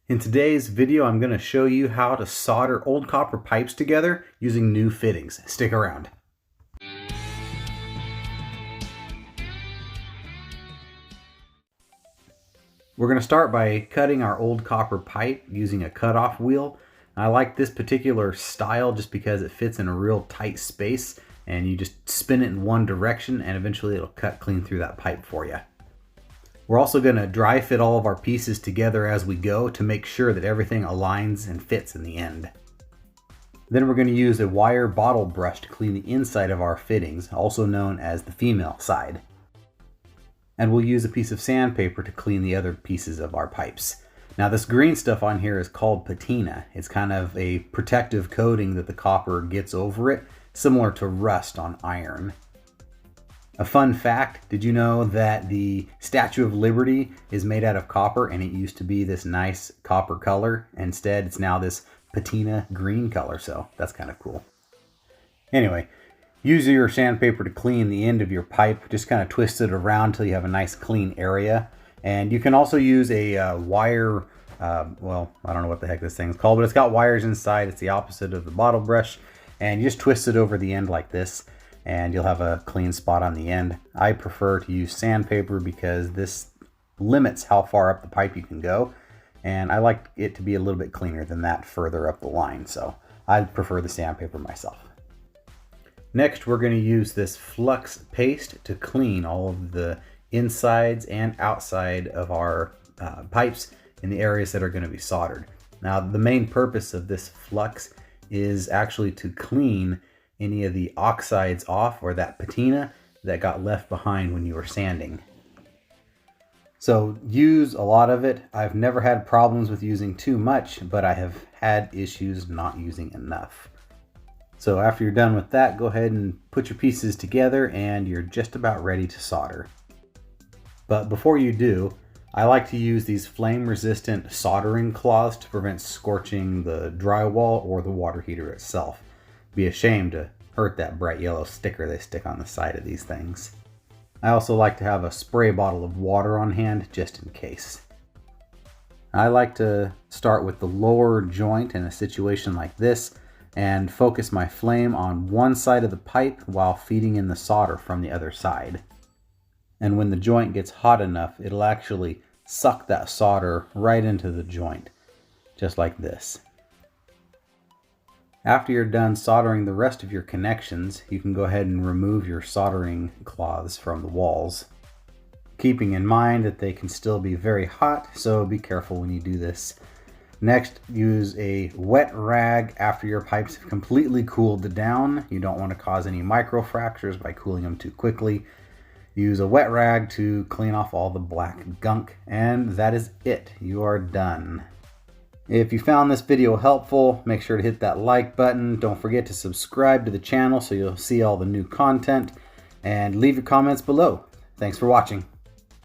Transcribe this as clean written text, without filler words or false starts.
In today's video, I'm going to show you how to solder old copper pipes together using new fittings. Stick around. We're going to start by cutting our old copper pipe using a cutoff wheel. I like this particular style just because it fits in a real tight space and you just spin it in one direction and eventually it'll cut clean through that pipe for you. We're also going to dry fit all of our pieces together as we go to make sure that everything aligns and fits in the end. Then we're going to use a wire bottle brush to clean the inside of our fittings, also known as the female side. And we'll use a piece of sandpaper to clean the other pieces of our pipes. Now this green stuff on here is called patina. It's kind of a protective coating that the copper gets over it, similar to rust on iron. A fun fact, did you know that the Statue of Liberty is made out of copper and it used to be this nice copper color? Instead, it's now this patina green color, so that's kind of cool. Anyway, use your sandpaper to clean the end of your pipe. Just kind of twist it around until you have a nice clean area. And you can also use a wire, well, I don't know what the heck this thing's called, but it's got wires inside. It's the opposite of the bottle brush. And you just twist it over the end like this, and you'll have a clean spot on the end. I prefer to use sandpaper because this limits how far up the pipe you can go, and I like it to be a little bit cleaner than that further up the line, so I prefer the sandpaper myself. Next, we're going to use this flux paste to clean all of the insides and outside of our pipes in the areas that are going to be soldered. Now, the main purpose of this flux is actually to clean any of the oxides off, or that patina that got left behind when you were sanding. So use a lot of it. I've never had problems with using too much, but I have had issues not using enough. So after you're done with that, go ahead and put your pieces together and you're just about ready to solder. But before you do, I like to use these flame-resistant soldering cloths to prevent scorching the drywall or the water heater itself. Be a shame to hurt that bright yellow sticker they stick on the side of these things. I also like to have a spray bottle of water on hand just in case. I like to start with the lower joint in a situation like this and focus my flame on one side of the pipe while feeding in the solder from the other side. And when the joint gets hot enough, it'll actually suck that solder right into the joint, just like this. After you're done soldering the rest of your connections, you can go ahead and remove your soldering cloths from the walls, keeping in mind that they can still be very hot, so be careful when you do this. Next, use a wet rag after your pipes have completely cooled down. You don't want to cause any microfractures by cooling them too quickly. Use a wet rag to clean off all the black gunk, and that is it. You are done. If you found this video helpful, make sure to hit that like button. Don't forget to subscribe to the channel so you'll see all the new content, and leave your comments below. Thanks for watching.